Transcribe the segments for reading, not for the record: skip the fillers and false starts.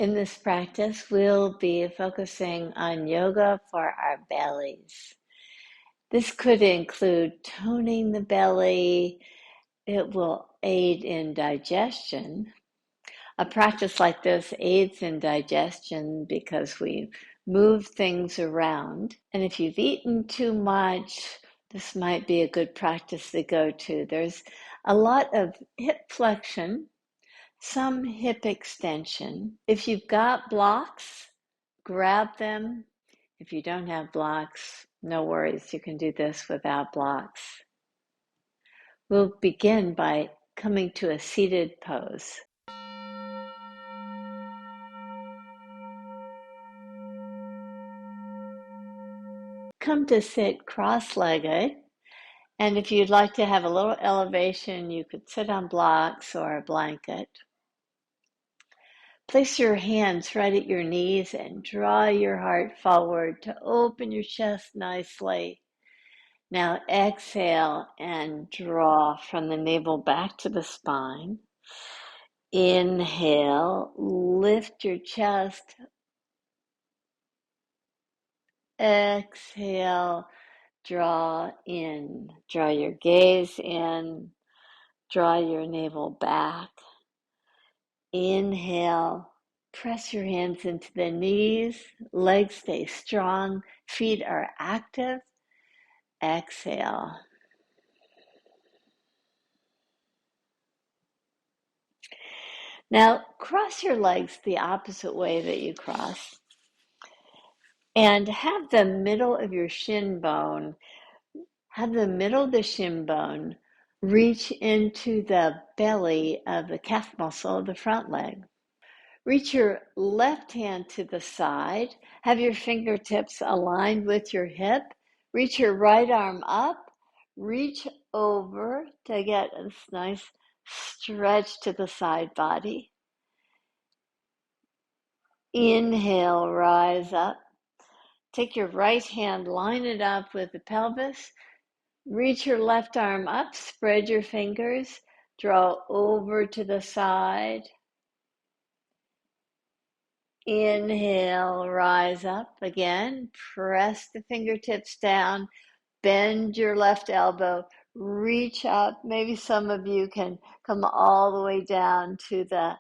In this practice, we'll be focusing on yoga for our bellies. This could include toning the belly. It will aid in digestion. A practice like this aids in digestion because we move things around. And if you've eaten too much, this might be a good practice to go to. There's a lot of hip flexion, some hip extension. If you've got blocks, grab them. If you don't have blocks, no worries, you can do this without blocks. We'll begin by coming to a seated pose. Come to sit cross-legged, and if you'd like to have a little elevation, you could sit on blocks or a blanket. Place your hands right at your knees and draw your heart forward to open your chest nicely. Now exhale and draw from the navel back to the spine. Inhale, lift your chest. Exhale, draw in. Draw your gaze in. Draw your navel back. Inhale, press your hands into the knees. Legs stay strong. Feet are active. Exhale. Now, cross your legs the opposite way that you cross. And have the middle of your shin bone, reach into the belly of the calf muscle of the front leg. Reach your left hand to the side. Have your fingertips aligned with your hip. Reach your right arm up. Reach over to get this nice stretch to the side body. Inhale, rise up. Take your right hand, line it up with the pelvis. Reach your left arm up, spread your fingers, draw over to the side. Inhale, rise up again, press the fingertips down, bend your left elbow, reach up. Maybe some of you can come all the way down to the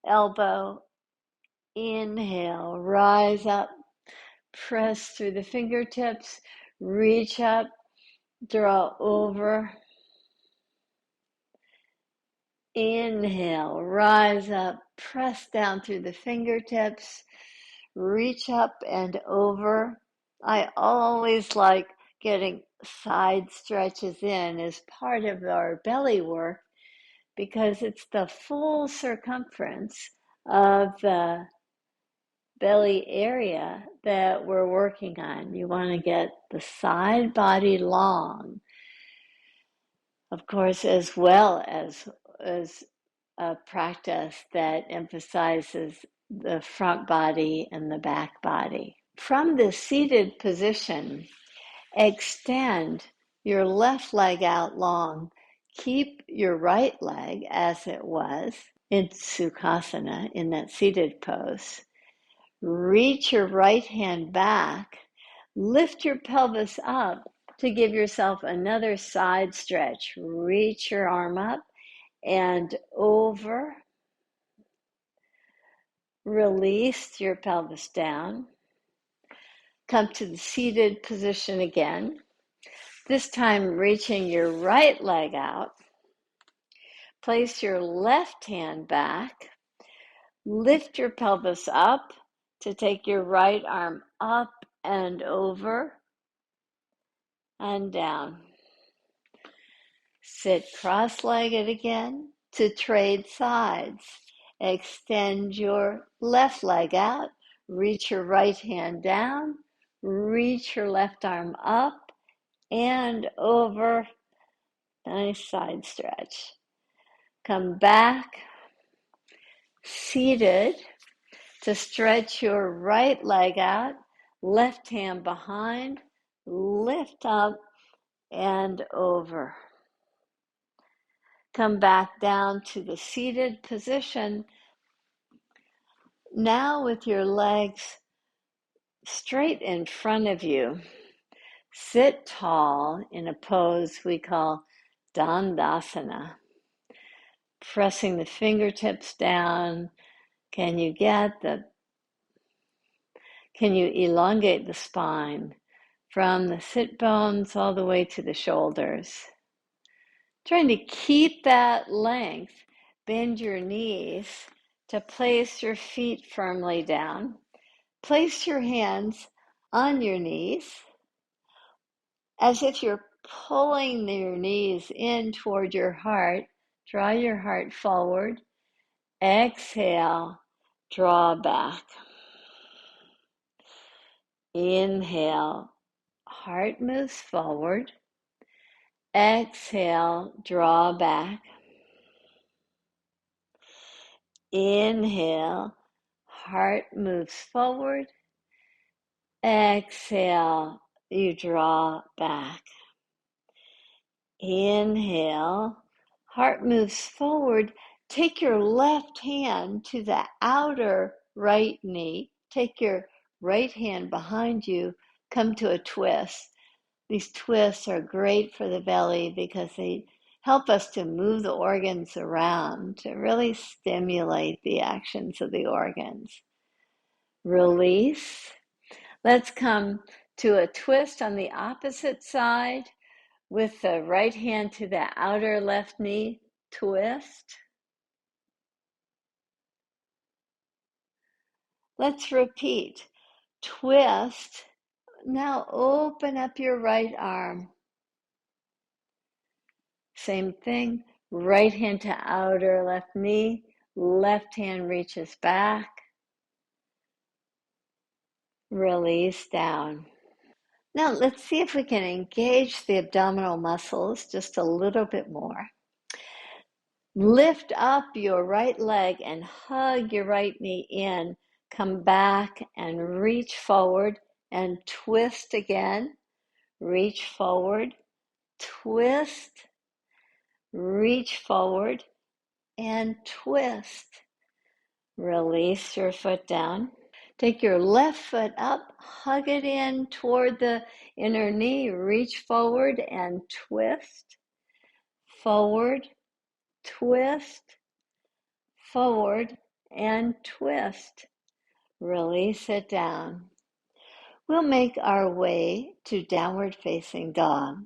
elbow. Inhale, rise up, press through the fingertips, reach up, draw over. Inhale, rise up, press down through the fingertips, reach up and over. I always like getting side stretches in as part of our belly work because it's the full circumference of the belly area that we're working on. You want to get the side body long, of course, as well as a practice that emphasizes the front body and the back body. From the seated position, extend your left leg out long. Keep your right leg as it was in Sukhasana, in that seated pose. Reach your right hand back. Lift your pelvis up to give yourself another side stretch. Reach your arm up and over. Release your pelvis down. Come to the seated position again. This time reaching your right leg out. Place your left hand back. Lift your pelvis up to take your right arm up and over and down. Sit cross-legged again to trade sides. Extend your left leg out. Reach your right hand down. Reach your left arm up and over. Nice side stretch. Come back, seated, to stretch your right leg out. Left hand behind. Lift up and over. Come back down to the seated position. Now with your legs straight in front of you, sit tall in a pose we call Dandasana. Pressing the fingertips down, can you elongate the spine from the sit bones all the way to the shoulders? Trying to keep that length, bend your knees to place your feet firmly down. Place your hands on your knees as if you're pulling your knees in toward your heart. Draw your heart forward. Exhale, draw back. Inhale, heart moves forward. Exhale, draw back. Inhale, heart moves forward. Exhale, you draw back. Inhale, heart moves forward. Take your left hand to the outer right knee. Take your right hand behind you. Come to a twist. These twists are great for the belly because they help us to move the organs around, to really stimulate the actions of the organs. Release. Let's come to a twist on the opposite side with the right hand to the outer left knee. Twist. Let's repeat. Twist. Now open up your right arm. Same thing. Right hand to outer left knee. Left hand reaches back. Release down. Now let's see if we can engage the abdominal muscles just a little bit more. Lift up your right leg and hug your right knee in. Come back and reach forward and twist again. Reach forward, twist, reach forward, and twist. Release your foot down. Take your left foot up, hug it in toward the inner knee, reach forward and twist, forward, twist, forward, and twist. Release it down. We'll make our way to downward facing dog.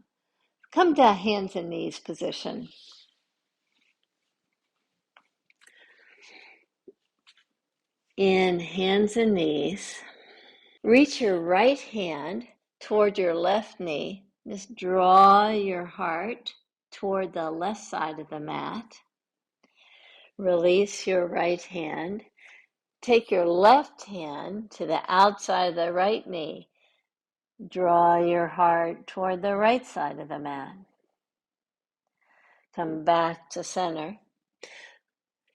Come to hands and knees position. In hands and knees, reach your right hand toward your left knee. Just draw your heart toward the left side of the mat. Release your right hand. Take your left hand to the outside of the right knee. Draw your heart toward the right side of the mat. Come back to center.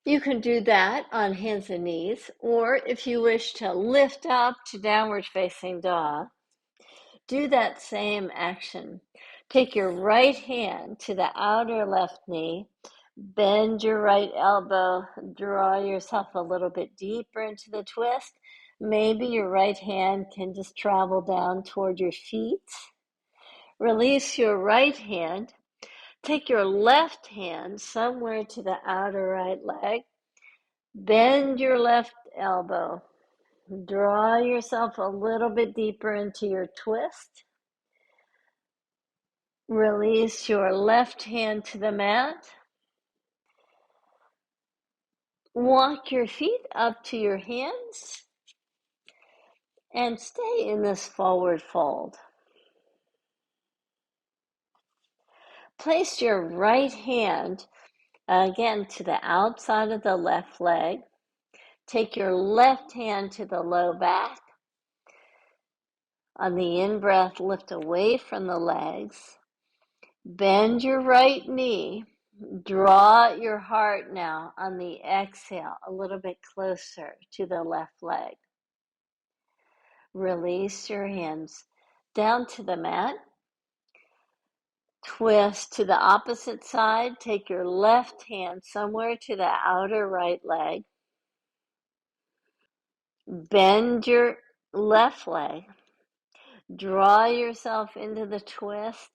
You can do that on hands and knees, or if you wish to lift up to downward facing dog, do that same action. Take your right hand to the outer left knee, bend your right elbow, draw yourself a little bit deeper into the twist. Maybe your right hand can just travel down toward your feet. Release your right hand. Take your left hand somewhere to the outer right leg. Bend your left elbow. Draw yourself a little bit deeper into your twist. Release your left hand to the mat. Walk your feet up to your hands and stay in this forward fold. Place your right hand again to the outside of the left leg. Take your left hand to the low back. On the in-breath, lift away from the legs. Bend your right knee. Draw your heart now on the exhale a little bit closer to the left leg. Release your hands down to the mat. Twist to the opposite side. Take your left hand somewhere to the outer right leg. Bend your left leg. Draw yourself into the twist.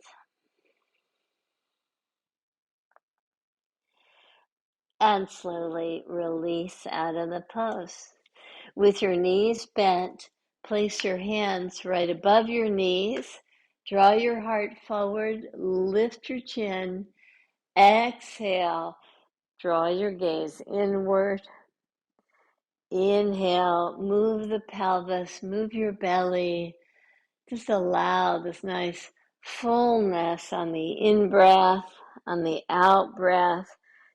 And slowly release out of the pose. With your knees bent, place your hands right above your knees. Draw your heart forward, lift your chin. Exhale, draw your gaze inward. Inhale, move the pelvis, move your belly. Just allow this nice fullness on the in-breath, on the out-breath.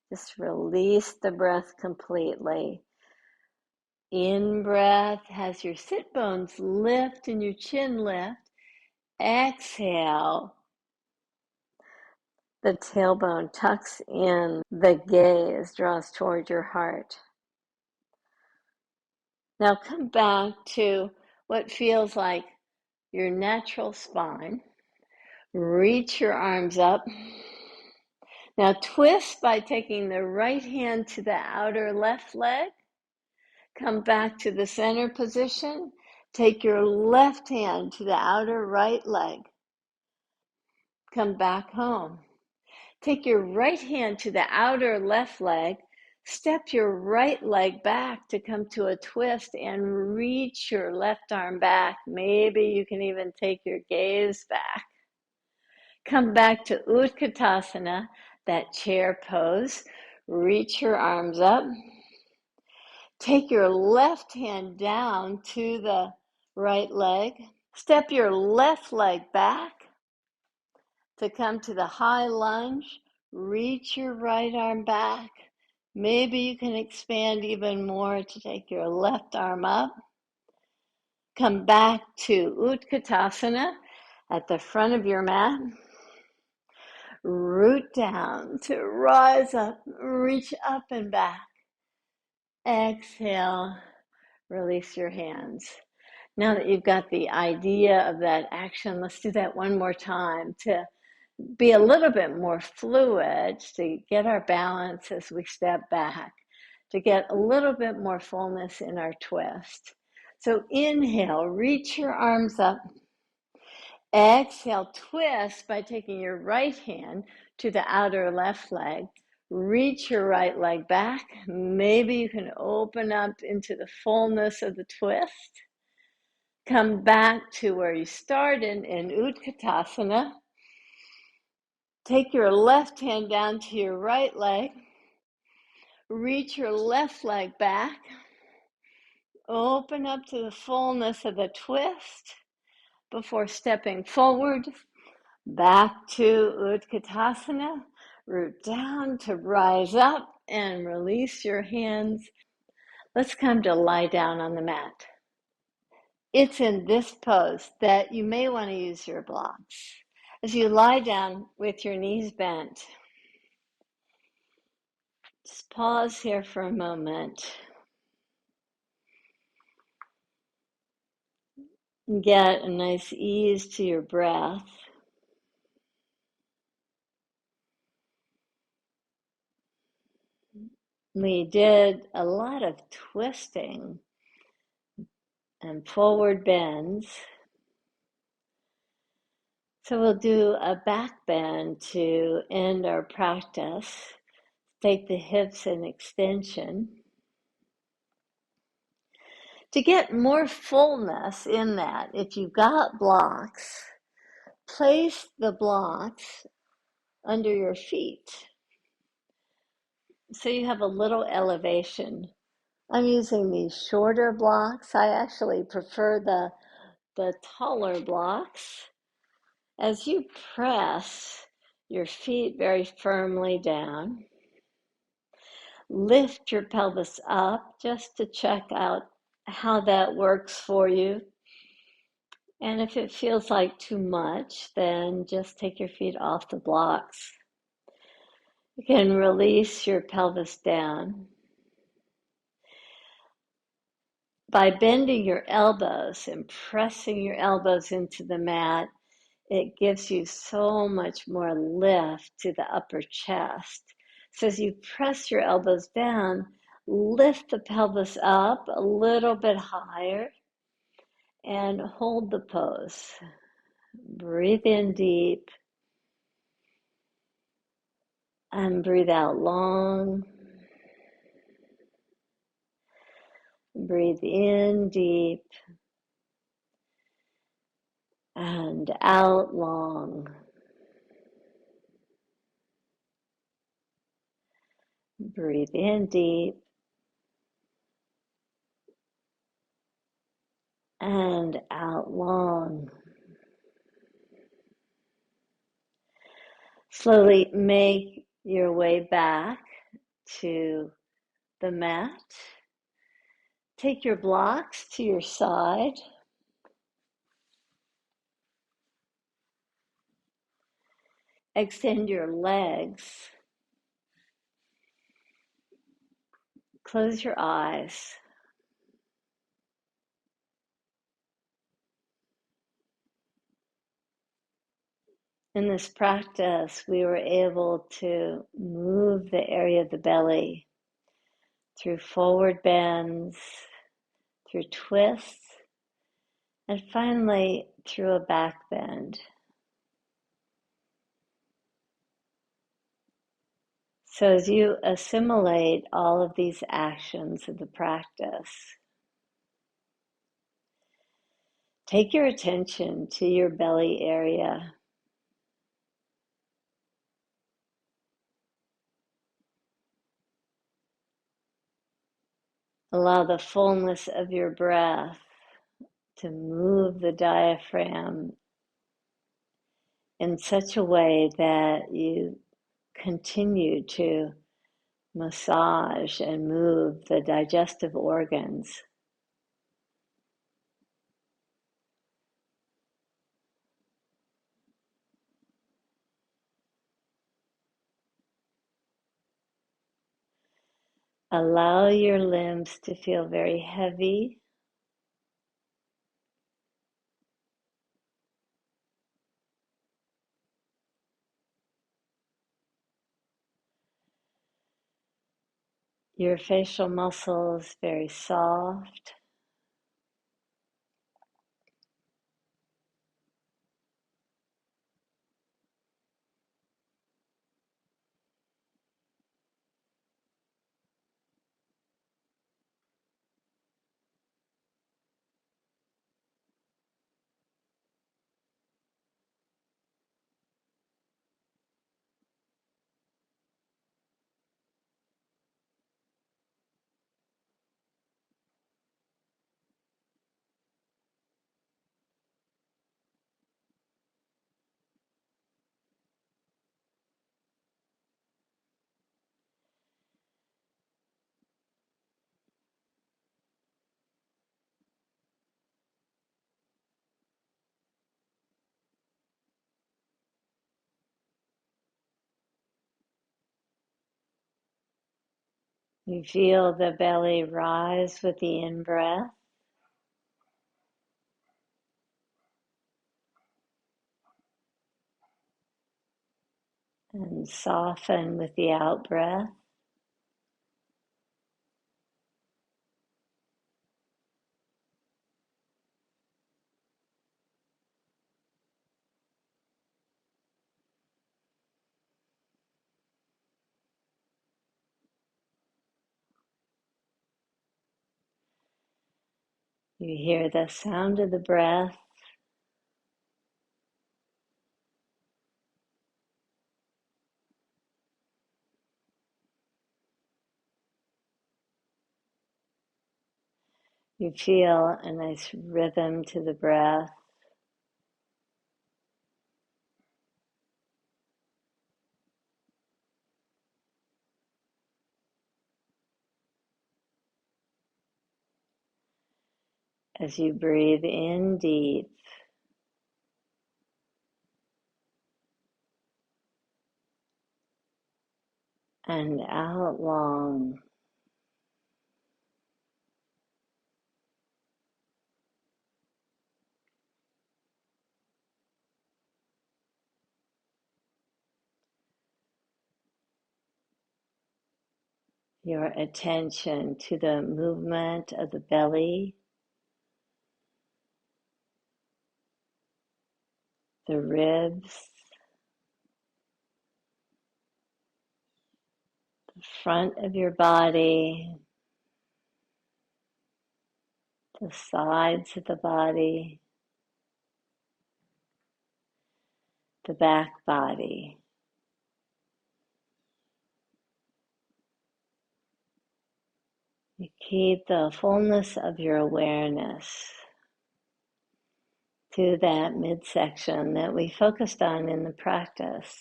Just release the breath completely. In-breath has your sit bones lift and your chin lift. Exhale, the tailbone tucks in, the gaze draws toward your heart. Now come back to what feels like your natural spine. Reach your arms up. Now twist by taking the right hand to the outer left leg. Come back to the center position. Take your left hand to the outer right leg. Come back home. Take your right hand to the outer left leg. Step your right leg back to come to a twist and reach your left arm back. Maybe you can even take your gaze back. Come back to Utkatasana, that chair pose. Reach your arms up. Take your left hand down to the right leg. Step your left leg back to come to the high lunge. Reach your right arm back. Maybe you can expand even more to take your left arm up. Come back to Utkatasana at the front of your mat. Root down to rise up, reach up and back. Exhale, release your hands. Now that you've got the idea of that action, let's do that one more time to be a little bit more fluid, to get our balance as we step back, to get a little bit more fullness in our twist. So inhale, reach your arms up. Exhale, twist by taking your right hand to the outer left leg. Reach your right leg back. Maybe you can open up into the fullness of the twist. Come back to where you started in Utkatasana. Take your left hand down to your right leg. Reach your left leg back. Open up to the fullness of the twist before stepping forward. Back to Utkatasana. Root down to rise up and release your hands. Let's come to lie down on the mat. It's in this pose that you may want to use your blocks. As you lie down with your knees bent, just pause here for a moment. Get a nice ease to your breath. We did a lot of twisting and forward bends. So we'll do a back bend to end our practice. Take the hips in extension. To get more fullness in that, if you've got blocks, place the blocks under your feet so you have a little elevation. I'm using these shorter blocks. I actually prefer the taller blocks. As you press your feet very firmly down, lift your pelvis up just to check out how that works for you. And if it feels like too much, then just take your feet off the blocks. You can release your pelvis down. By bending your elbows and pressing your elbows into the mat, it gives you so much more lift to the upper chest. So as you press your elbows down, lift the pelvis up a little bit higher and hold the pose. Breathe in deep and breathe out long. Breathe in deep and out long. Breathe in deep and out long. Slowly make your way back to the mat. Take your blocks to your side. Extend your legs. Close your eyes. In this practice, we were able to move the area of the belly through forward bends, through twists, and finally through a back bend. So as you assimilate all of these actions of the practice, take your attention to your belly area. Allow the fullness of your breath to move the diaphragm in such a way that you continue to massage and move the digestive organs. Allow your limbs to feel very heavy. Your facial muscles very soft. You feel the belly rise with the in-breath. And soften with the out-breath. You hear the sound of the breath. You feel a nice rhythm to the breath. As you breathe in deep and out long. your attention to the movement of the belly, the ribs, the front of your body, the sides of the body, the back body. You keep the fullness of your awareness to that midsection that we focused on in the practice.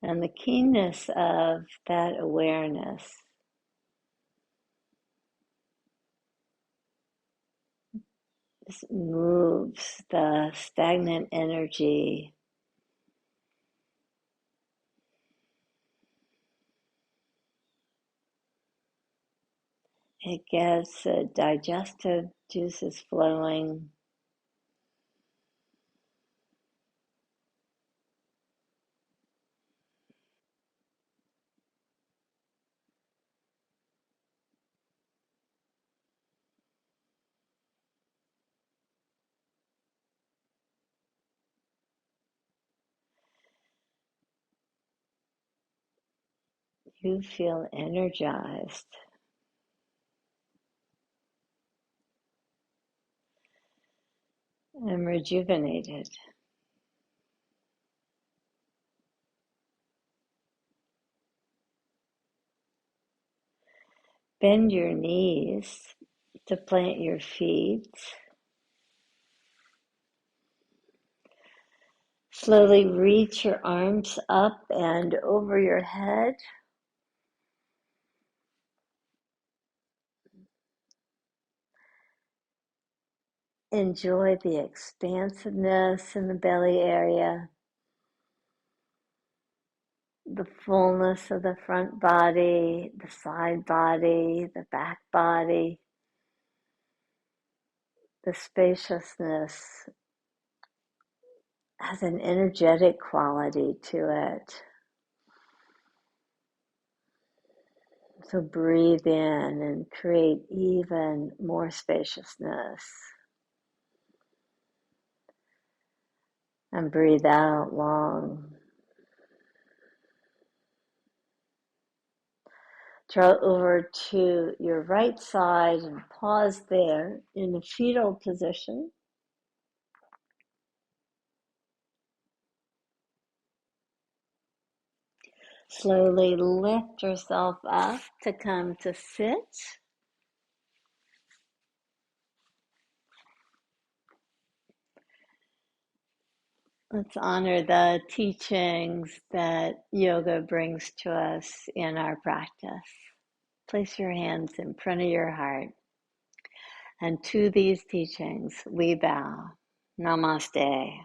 And the keenness of that awareness moves the stagnant energy it gets the digestive juices flowing. You feel energized. And rejuvenated. Bend your knees to plant your feet. Slowly reach your arms up and over your head. Enjoy the expansiveness in the belly area, the fullness of the front body, the side body, the back body. The spaciousness has an energetic quality to it. So breathe in and create even more spaciousness. And breathe out long. Draw over to your right side and pause there in the fetal position. Slowly lift yourself up to come to sit. Let's honor the teachings that yoga brings to us in our practice. Place your hands in front of your heart. And to these teachings, we bow. Namaste.